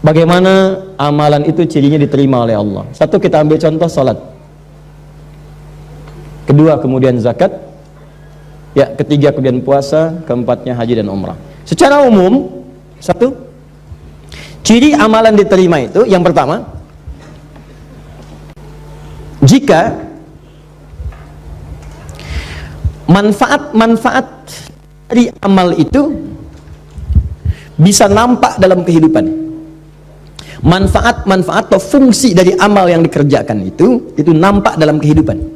Bagaimana amalan itu cirinya diterima oleh Allah? Satu, kita ambil contoh salat. Kedua, kemudian zakat. Ya, ketiga kemudian puasa, keempatnya haji dan umrah. Secara umum, satu, ciri amalan diterima itu yang pertama, jika manfaat-manfaat dari amal itu bisa nampak dalam kehidupan. Manfaat-manfaat atau fungsi dari amal yang dikerjakan itu nampak dalam kehidupan.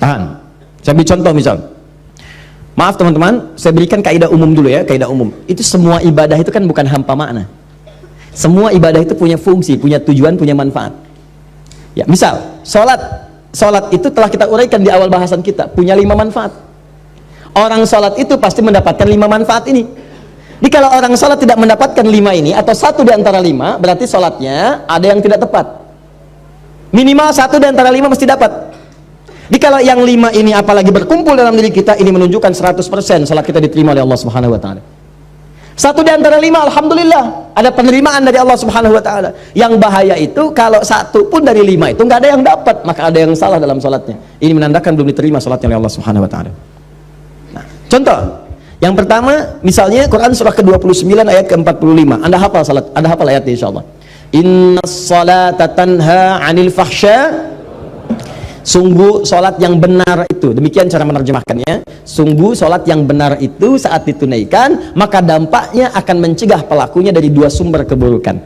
Tahan, saya beri contoh misal. Maaf teman-teman, saya berikan kaidah umum dulu ya, kaidah umum. Itu semua ibadah itu kan bukan hampa makna. Semua ibadah itu punya fungsi, punya tujuan, punya manfaat. Ya, misal, sholat itu telah kita uraikan di awal bahasan kita, punya 5 manfaat. Orang sholat itu pasti mendapatkan 5 manfaat ini. Jadi kalau orang sholat tidak mendapatkan 5 ini, atau satu di antara 5, berarti sholatnya ada yang tidak tepat. Minimal 1 di antara 5 mesti dapat. Jadi kalau yang 5 ini apalagi berkumpul dalam diri kita, ini menunjukkan 100% salat kita diterima oleh Allah Subhanahu wa taala. 1 di antara 5, alhamdulillah, ada penerimaan dari Allah Subhanahu wa taala. Yang bahaya itu kalau 1 pun dari 5 itu nggak ada yang dapat, maka ada yang salah dalam salatnya. Ini menandakan belum diterima salatnya oleh Allah Subhanahu wa taala. Nah, contoh yang pertama, misalnya Quran surah ke-29 ayat ke-45. Anda hafal salat, Anda hafal ayatnya insyaallah. Innas salata tanha 'anil fahsya. Sungguh sholat yang benar itu, demikian cara menerjemahkannya, sungguh sholat yang benar itu saat ditunaikan maka dampaknya akan mencegah pelakunya dari 2 sumber keburukan.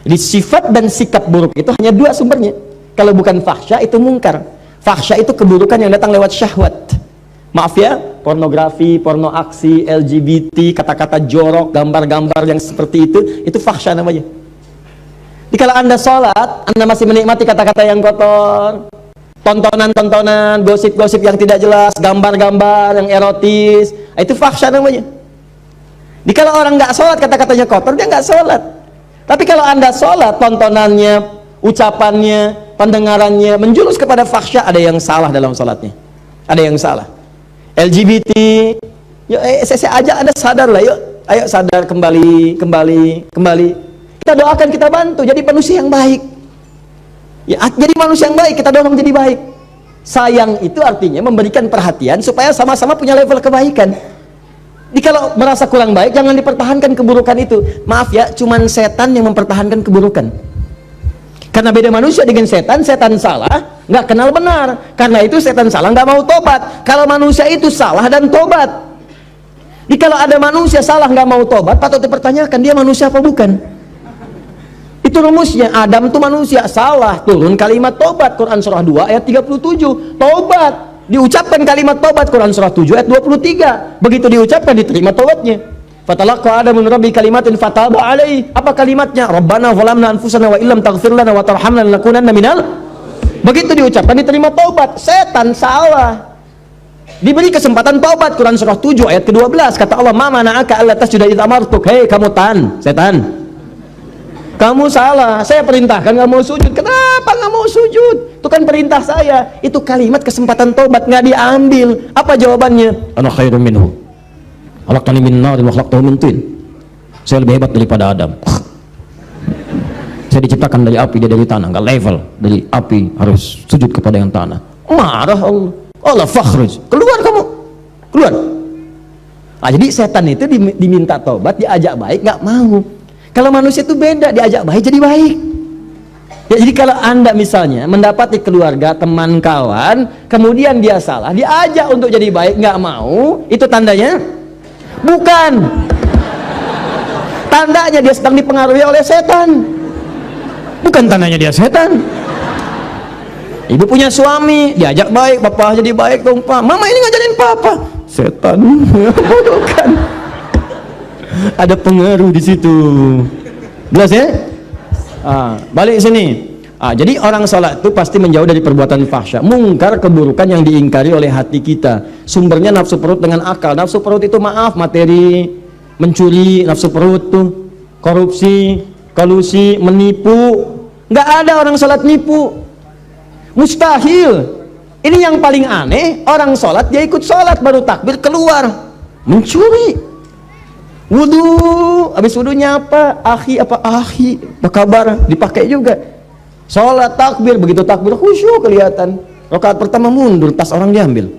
Jadi sifat dan sikap buruk itu hanya 2 sumbernya. Kalau bukan fahsya itu mungkar. Fahsya itu keburukan yang datang lewat syahwat. Maaf ya, pornografi, porno aksi, LGBT, kata-kata jorok, gambar-gambar yang seperti itu fahsya namanya. Jadi kalau Anda sholat, Anda masih menikmati kata-kata yang kotor, tontonan-tontonan, gosip-gosip yang tidak jelas, gambar-gambar yang erotis, itu fahsya namanya. Jadi kalau orang nggak sholat, kata-katanya kotor, dia nggak sholat. Tapi kalau Anda sholat, tontonannya, ucapannya, pendengarannya menjurus kepada fahsya, ada yang salah dalam sholatnya. Ada yang salah. LGBT, yuk, saya ajak Anda sadar lah, yuk, ayo sadar, kembali. Kita doakan, kita bantu, jadi manusia yang baik. Ya, jadi manusia yang baik, kita dorong jadi baik. Sayang itu artinya memberikan perhatian supaya sama-sama punya level kebaikan. Jadi kalau merasa kurang baik, jangan dipertahankan keburukan itu. Maaf ya, cuman setan yang mempertahankan keburukan. Karena beda manusia dengan setan, setan salah, nggak kenal benar. Karena itu setan salah, nggak mau tobat. Kalau manusia itu salah dan tobat. Jadi kalau ada manusia salah nggak mau tobat, patut dipertanyakan dia manusia apa bukan. Itu rumusnya. Adam itu manusia, salah, turun kalimat tobat, Quran surah 2 ayat 37. Tobat, diucapkan kalimat tobat, Quran surah 7 ayat 23. Begitu diucapkan, diterima tobatnya. Fatalaqa Adamu min rabbi kalimatin fataba alaihi. Apa kalimatnya? Rabbana zalamna anfusana wa illam taghfir lana wa tarhamna lanakunanna minal. Begitu diucapkan, diterima tobat. Setan salah, diberi kesempatan tobat, Quran surah 7 ayat ke-12. Kata Allah, ma mana'aka alla tasjuda idh amartuk. Hei kamu setan, kamu salah, saya perintahkan nggak mau sujud. Kenapa nggak mau sujud? Itu kan perintah saya. Itu kalimat kesempatan tobat nggak diambil. Apa jawabannya? Ana khairum minhu, khalaqtani min narin wa khalaqtahu min tin. Saya lebih hebat daripada Adam. Saya diciptakan dari api, dia dari tanah. Nggak level, dari api harus sujud kepada yang tanah. Marah Allah. Allah fakhruj, keluar kamu, keluar. Nah, jadi setan itu diminta tobat, diajak baik, nggak mau. Kalau manusia itu beda, diajak baik jadi baik. Ya, jadi kalau Anda misalnya mendapati keluarga, teman, kawan, kemudian dia salah, diajak untuk jadi baik, nggak mau, itu tandanya bukan. Tandanya dia sedang dipengaruhi oleh setan. Bukan tandanya dia setan. Ibu punya suami, diajak baik, bapak jadi baik dong pak. Mama ini ngajarin papa, setan. Bukan. Ada pengaruh di situ. Jelas ya? Balik sini. Jadi orang salat itu pasti menjauh dari perbuatan fahsya, mungkar, keburukan yang diingkari oleh hati kita. Sumbernya nafsu perut dengan akal. Nafsu perut itu maaf, materi, mencuri, nafsu perut tuh, korupsi, kolusi, menipu. Nggak ada orang salat nipu. Mustahil. Ini yang paling aneh, orang sholat dia ikut sholat baru takbir keluar mencuri. Wudu, habis wudunya apa? Akhi, apa kabar? Dipakai juga. Sholat takbir, begitu takbir khusyuk kelihatan. Rakaat pertama mundur, tas orang diambil.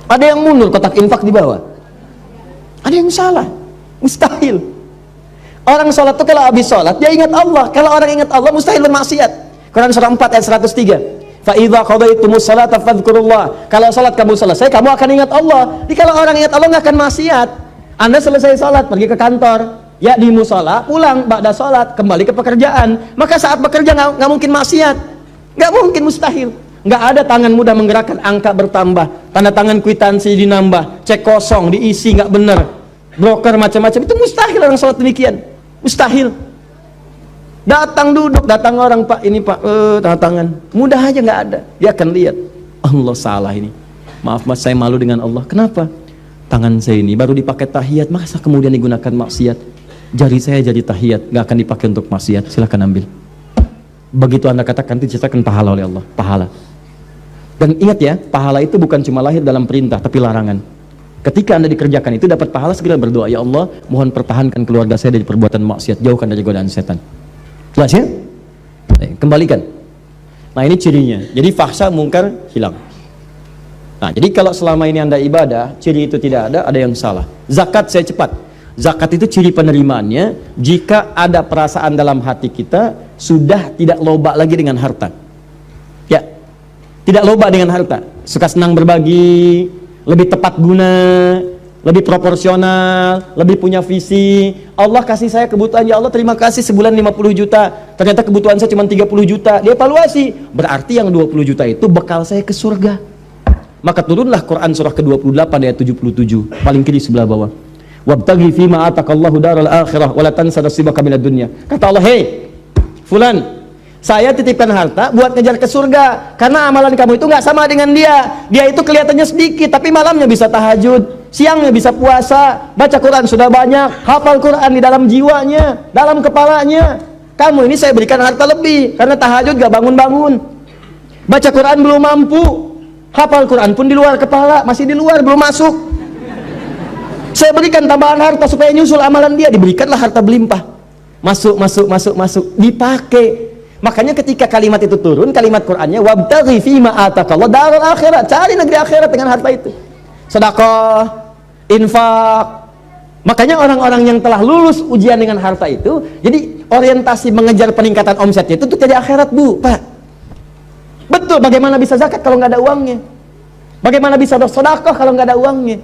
Ada yang mundur, kotak infak di bawah. Ada yang salah, mustahil. Orang sholat itu kalau habis sholat dia ingat Allah. Kalau orang ingat Allah mustahil bermaksiat. Quran surah 4 ayat 103. Fa idza qadaitumus salata fadhkurullah. Kalau sholat kamu selesai, kamu akan ingat Allah. Jadi kalau orang ingat Allah nggak akan maksiat. Anda selesai sholat, pergi ke kantor, ya di musola, pulang, ba'da sholat, kembali ke pekerjaan. Maka saat bekerja nggak mungkin maksiat, nggak mungkin, mustahil. Nggak ada tangan mudah menggerakkan, angka bertambah, tanda tangan kwitansi dinambah, cek kosong, diisi nggak benar, broker macam-macam, itu mustahil orang sholat demikian, mustahil. Datang duduk, datang orang, Pak, ini Pak, tanda tangan, mudah aja nggak ada, dia akan lihat, Allah salah ini, maaf mas, saya malu dengan Allah, kenapa? Tangan saya ini baru dipakai tahiyat, masa kemudian digunakan maksiat? Jari saya jadi tahiyat, nggak akan dipakai untuk maksiat, silahkan ambil. Begitu Anda katakan, diceritakan pahala oleh Allah, pahala. Dan ingat ya, pahala itu bukan cuma lahir dalam perintah, tapi larangan. Ketika Anda dikerjakan itu dapat pahala, segera berdoa, ya Allah, mohon pertahankan keluarga saya dari perbuatan maksiat, jauhkan dari godaan setan. Jelas ya? Kembalikan. Nah ini cirinya, jadi fahsya mungkar hilang. Nah, jadi kalau selama ini Anda ibadah, ciri itu tidak ada yang salah. Zakat, saya cepat. Zakat itu ciri penerimaannya jika ada perasaan dalam hati kita sudah tidak loba lagi dengan harta. Ya, tidak loba dengan harta. Suka senang berbagi, lebih tepat guna, lebih proporsional, lebih punya visi. Allah kasih saya kebutuhan, ya Allah terima kasih, sebulan 50 juta. Ternyata kebutuhan saya cuma 30 juta. Dia evaluasi. Berarti yang 20 juta itu bekal saya ke surga. Maka turunlah Quran surah ke-28 ayat 77, paling kiri sebelah bawah. Wabtaghi fima atakallahu daral akhirah wa la tansa nasibaka minad dunya. Kata Allah, "Hei, fulan, saya titipkan harta buat ngejar ke surga, karena amalan kamu itu nggak sama dengan dia. Dia itu kelihatannya sedikit, tapi malamnya bisa tahajud, siangnya bisa puasa, baca Quran sudah banyak, hafal Quran di dalam jiwanya, dalam kepalanya. Kamu ini saya berikan harta lebih, karena tahajud gak bangun-bangun, baca Quran belum mampu, hafal Quran pun di luar kepala, masih di luar, belum masuk. Saya berikan tambahan harta supaya nyusul amalan dia." Diberikanlah harta berlimpah, masuk, dipakai. Makanya ketika kalimat itu turun, kalimat Qurannya wabtaghi fima atakallahu daral akhirat, cari negeri akhirat dengan harta itu. Sedekah, infak. Makanya orang-orang yang telah lulus ujian dengan harta itu, jadi orientasi mengejar peningkatan omsetnya itu untuk jadi akhirat, Bu, Pak. Betul, bagaimana bisa zakat kalau nggak ada uangnya? Bagaimana bisa bersedekah kalau nggak ada uangnya?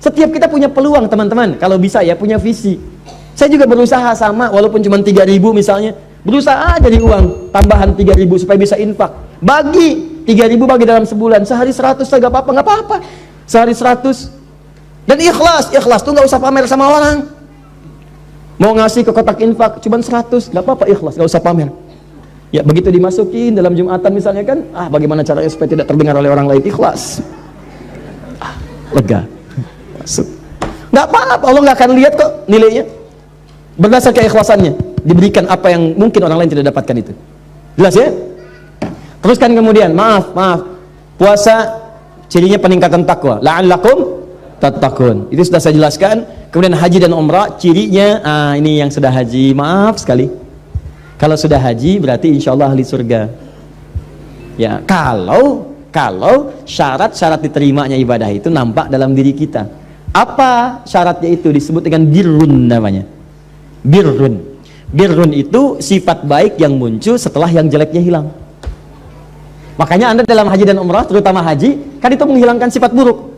Setiap kita punya peluang, teman-teman, kalau bisa ya, punya visi. Saya juga berusaha sama, walaupun cuma 3.000 misalnya, berusaha jadi uang tambahan 3.000 supaya bisa infak. Bagi 3.000, bagi dalam sebulan, sehari 100, nggak apa-apa, sehari 100. Dan ikhlas tuh nggak usah pamer sama orang. Mau ngasih ke kotak infak cuma 100, nggak apa-apa, ikhlas, nggak usah pamer. Ya begitu dimasukin dalam Jumatan misalnya kan, bagaimana caranya supaya tidak terdengar oleh orang lain, ikhlas, lega, masuk, nggak apa-apa, Allah nggak akan lihat kok nilainya. Berdasar keikhlasannya diberikan apa yang mungkin orang lain tidak dapatkan itu. Jelas ya? Teruskan kemudian, maaf, puasa cirinya peningkatan takwa, la'allakum tattaqun, itu sudah saya jelaskan. Kemudian haji dan umrah cirinya, ini yang sudah haji, maaf sekali, kalau sudah haji berarti insya Allah ahli surga. Ya, kalau syarat-syarat diterimanya ibadah itu nampak dalam diri kita. Apa syaratnya itu? Disebut dengan birrun namanya. Birrun itu sifat baik yang muncul setelah yang jeleknya hilang. Makanya Anda dalam haji dan umrah, terutama haji, kan itu menghilangkan sifat buruk.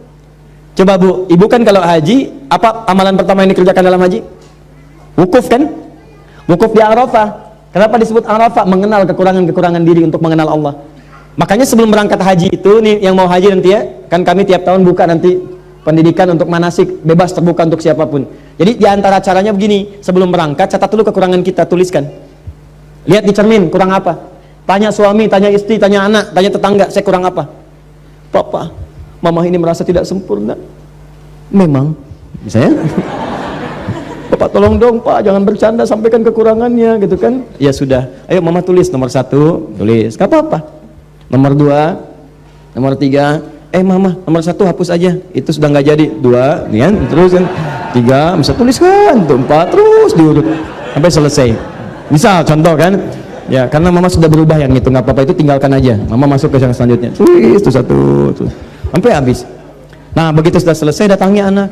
Coba Bu, Ibu kan kalau haji, apa amalan pertama yang dikerjakan dalam haji? Wukuf kan? Wukuf di Arafah. Kenapa disebut Arafah? Mengenal kekurangan-kekurangan diri untuk mengenal Allah. Makanya sebelum berangkat haji itu, nih yang mau haji nanti ya, kan kami tiap tahun buka nanti pendidikan untuk manasik, bebas terbuka untuk siapapun. Jadi diantara caranya begini, sebelum berangkat catat dulu kekurangan kita, tuliskan. Lihat di cermin, kurang apa? Tanya suami, tanya istri, tanya anak, tanya tetangga, saya kurang apa? Papa, mama ini merasa tidak sempurna. Memang, misalnya. Bapak tolong dong Pak, jangan bercanda, sampaikan kekurangannya gitu kan. Ya sudah, ayo mama tulis nomor 1, tulis, gak apa-apa. Nomor 2, nomor 3, mama nomor 1 hapus aja, itu sudah nggak jadi. 2, nih kan, terus kan. 3, bisa tuliskan tuh 4, terus diurut sampai selesai. Misal contoh kan, ya karena mama sudah berubah yang itu, nggak apa-apa, itu tinggalkan aja, mama masuk ke yang selanjutnya, tulis tuh 1 tuh sampai habis. Nah begitu sudah selesai, datangi anak,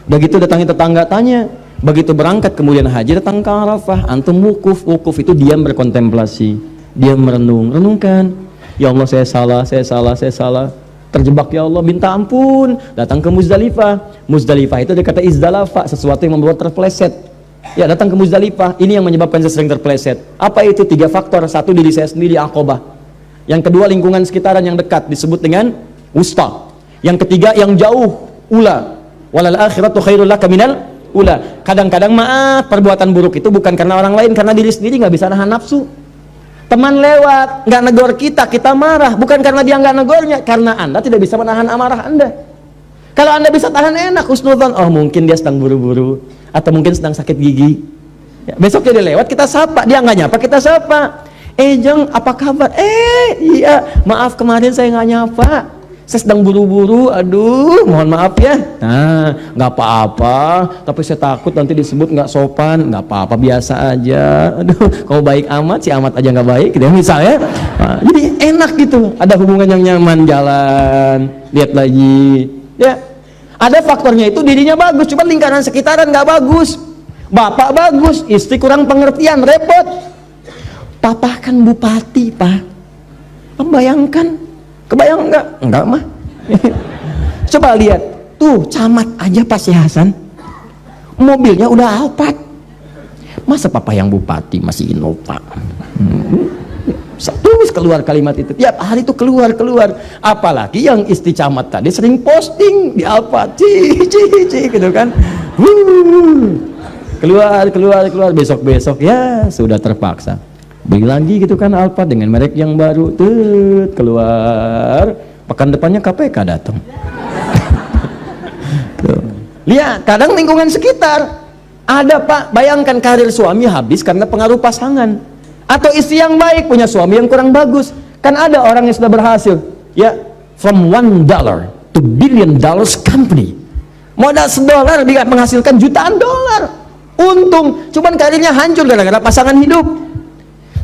udah gitu datangi tetangga, tanya. Begitu berangkat kemudian haji, datang ke Arafah, antum wukuf itu diam berkontemplasi, diam renungkan, ya Allah saya salah, terjebak ya Allah, minta ampun. Datang ke Muzdalifah itu dikata izdalafa, sesuatu yang membuat terpeleset. Ya datang ke Muzdalifah, ini yang menyebabkan saya sering terpeleset. Apa itu? 3 faktor. 1, diri saya sendiri, Aqabah. Yang kedua, lingkungan sekitaran yang dekat, disebut dengan wusta. Yang ketiga, yang jauh, ula. Walal akhiratu khairul laka minal ula. Kadang-kadang maaf, perbuatan buruk itu bukan karena orang lain, karena diri sendiri nggak bisa nahan nafsu. Teman lewat nggak negor kita marah, bukan karena dia nggak negornya, karena Anda tidak bisa menahan amarah Anda. Kalau Anda bisa tahan, enak, husnudzon, oh mungkin dia sedang buru-buru atau mungkin sedang sakit gigi. Ya, besok dia lewat, kita sapa, dia nggak nyapa, kita sapa. Jeng, apa kabar? Iya, maaf kemarin saya nggak nyapa, saya sedang buru-buru, aduh mohon maaf ya. Nah nggak apa-apa, tapi saya takut nanti disebut nggak sopan. Nggak apa-apa, biasa aja. Aduh kau baik amat, si amat aja nggak baik gitu misalnya. Nah, jadi enak gitu, ada hubungan yang nyaman, jalan, lihat lagi ya. Ada faktornya itu, dirinya bagus, cuma lingkaran sekitaran nggak bagus. Bapak bagus, istri kurang pengertian, repot. Papa kan bupati, Pak, membayangkan, kebayang enggak mah. Coba lihat tuh, camat aja Pak Si Hasan mobilnya udah Alphard, masa papa yang bupati masih Innova? Terus keluar kalimat itu tiap hari tuh, keluar. Apalagi yang istri camat tadi sering posting di Alphard, gitu kan. Keluar, besok ya sudah terpaksa beli lagi gitu kan Alphard dengan merek yang baru. Keluar, pekan depannya KPK datang. Lihat, kadang lingkungan sekitar ada Pak, bayangkan karir suami habis karena pengaruh pasangan, atau istri yang baik punya suami yang kurang bagus. Kan ada orang yang sudah berhasil ya, from $1 to $1 billion company, modal $1 dia menghasilkan jutaan dolar untung, cuman karirnya hancur gara-gara pasangan hidup.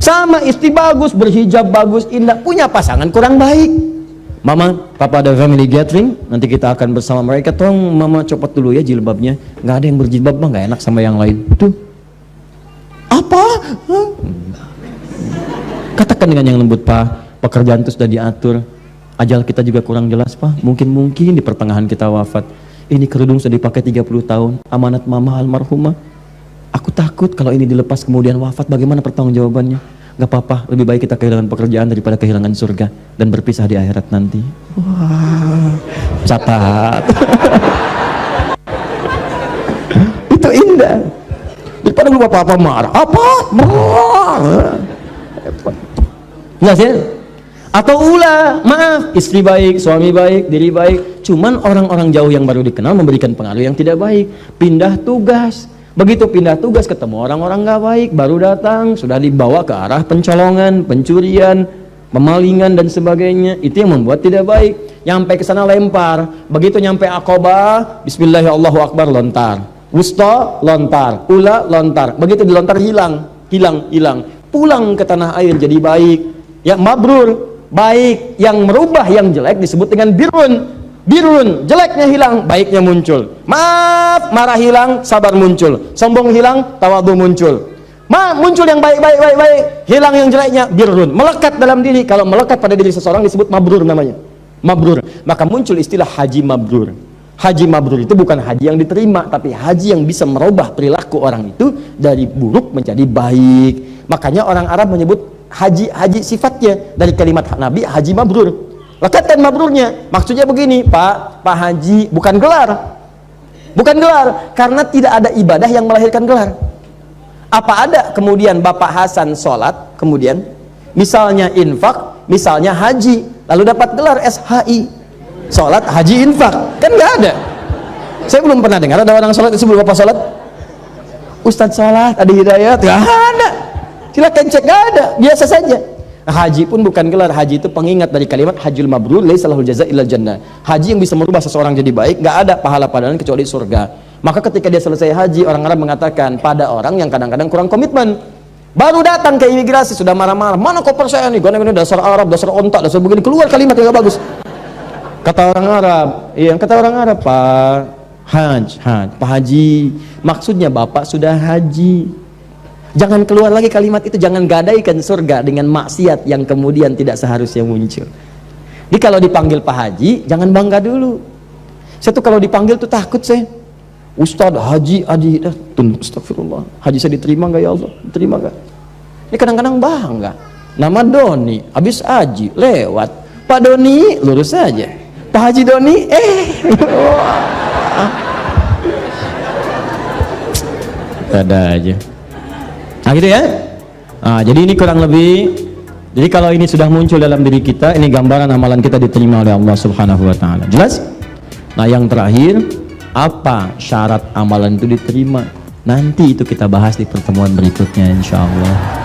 Sama istri bagus, berhijab bagus, indah, punya pasangan kurang baik. Mama, papa ada family gathering, nanti kita akan bersama mereka, tolong mama copot dulu ya jilbabnya, nggak ada yang berjilbab mah nggak enak sama yang lain. Tuh apa? Katakan dengan yang lembut, Pak, pekerjaan itu sudah diatur, ajal kita juga kurang jelas Pak, mungkin di pertengahan kita wafat. Ini kerudung sudah dipakai 30 tahun, amanat mama almarhumah. Aku takut kalau ini dilepas kemudian wafat, bagaimana pertanggungjawabannya? Gak apa-apa, lebih baik kita kehilangan pekerjaan daripada kehilangan surga dan berpisah di akhirat nanti. Wah, catat. Itu indah. Daripada lu apa-apa marah, apa? Jelas ya? Atau ulah, maaf, istri baik, suami baik, diri baik, cuman orang-orang jauh yang baru dikenal memberikan pengaruh yang tidak baik. Pindah tugas, begitu pindah tugas ketemu orang-orang gak baik, baru datang sudah dibawa ke arah pencolongan, pencurian, pemalingan dan sebagainya. Itu yang membuat tidak baik. Nyampe ke sana lempar, begitu nyampe Aqabah, Bismillahirrahmanirrahim, lontar. Wusta, lontar. Ula, lontar. Begitu dilontar, hilang. Pulang ke tanah air jadi baik. Ya, mabrur, baik. Yang merubah yang jelek disebut dengan birun, jeleknya hilang, baiknya muncul. Maaf, marah hilang, sabar muncul. Sombong hilang, tawadu muncul. Muncul yang baik, hilang yang jeleknya, birun. Melekat dalam diri. Kalau melekat pada diri seseorang disebut mabrur namanya. Mabrur. Maka muncul istilah haji mabrur. Haji mabrur itu bukan haji yang diterima, tapi haji yang bisa merubah perilaku orang itu dari buruk menjadi baik. Makanya orang Arab menyebut haji sifatnya dari kalimat Nabi, haji mabrur. Lekatkan mabrurnya, maksudnya begini, Pak Haji, bukan gelar, karena tidak ada ibadah yang melahirkan gelar. Apa ada kemudian Bapak Hasan sholat, kemudian misalnya infak, misalnya haji, lalu dapat gelar SHI, sholat, haji, infak? Kan nggak ada. Saya belum pernah dengar ada orang sholat sebelum Bapak sholat, Ustadz sholat, ada hidayat, nggak ada. Silakan cek, nggak ada, biasa saja. Haji pun bukan gelar, haji itu pengingat dari kalimat hajjul mabrur laisa lahul jazaa illal jannah. Haji yang bisa merubah seseorang jadi baik, nggak ada pahala padanya kecuali surga. Maka ketika dia selesai haji, orang Arab mengatakan pada orang yang kadang-kadang kurang komitmen, baru datang ke imigrasi sudah marah-marah, mana koper saya nih, gini dasar Arab, dasar ontak, dasar begini, keluar kalimat yang gak bagus. Kata orang Arab, yang kata orang Arab, Pak Haji, maksudnya Bapak sudah haji. Jangan keluar lagi kalimat itu, jangan gadaikan surga dengan maksiat yang kemudian tidak seharusnya muncul. Jadi kalau dipanggil Pak Haji, jangan bangga dulu. Saya tuh kalau dipanggil tuh takut saya. Ustadz, Haji, Adi, astagfirullah. Haji saya diterima nggak ya Allah? Diterima nggak? Ini kadang-kadang bangga. Nama Doni, habis Haji, lewat. Pak Doni, lurus saja. Pak Haji Doni, ada aja. Nah gitu ya. Nah, jadi ini kurang lebih. Jadi kalau ini sudah muncul dalam diri kita, ini gambaran amalan kita diterima oleh Allah Subhanahu wa taala. Jelas? Nah, yang terakhir, apa syarat amalan itu diterima? Nanti itu kita bahas di pertemuan berikutnya insyaallah.